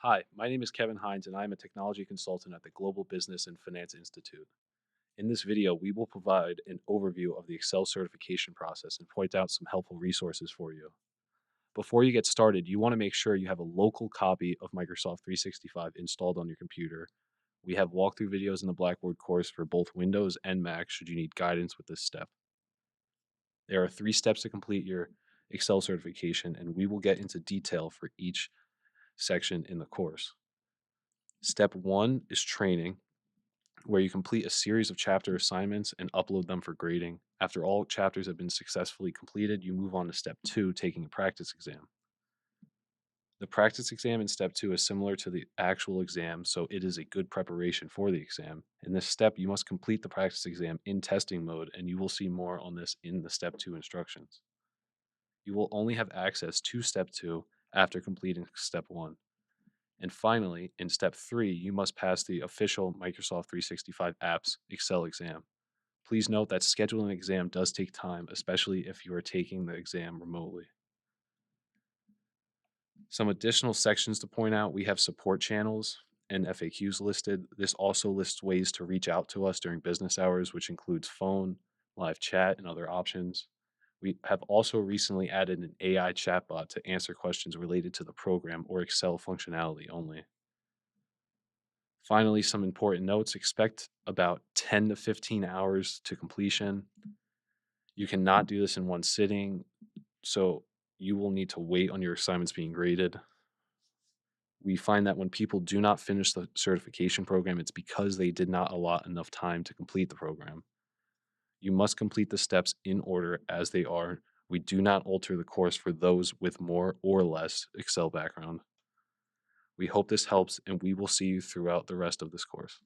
Hi, my name is Kevin Hines, and I am a technology consultant at the Global Business and Finance Institute. In this video, we will provide an overview of the Excel certification process and point out some helpful resources for you. Before you get started, you want to make sure you have a local copy of Microsoft 365 installed on your computer. We have walkthrough videos in the Blackboard course for both Windows and Mac should you need guidance with this step. There are 3 steps to complete your Excel certification, and we will get into detail for each section in the course. Step 1 is training, where you complete a series of chapter assignments and upload them for grading. After all chapters have been successfully completed, you move on to step 2, taking a practice exam. The practice exam in step 2 is similar to the actual exam, so it is a good preparation for the exam. In this step, you must complete the practice exam in testing mode, and you will see more on this in the step 2 instructions. You will only have access to step 2 after completing step 1. And finally, in step 3, you must pass the official Microsoft 365 apps Excel exam. Please note that scheduling an exam does take time, especially if you are taking the exam remotely. Some additional sections to point out: we have support channels and FAQs listed. This also lists ways to reach out to us during business hours, which includes phone, live chat, and other options. We have also recently added an AI chatbot to answer questions related to the program or Excel functionality only. Finally, some important notes: expect about 10 to 15 hours to completion. You cannot do this in one sitting, so you will need to wait on your assignments being graded. We find that when people do not finish the certification program, it's because they did not allot enough time to complete the program. You must complete the steps in order as they are. We do not alter the course for those with more or less Excel background. We hope this helps, and we will see you throughout the rest of this course.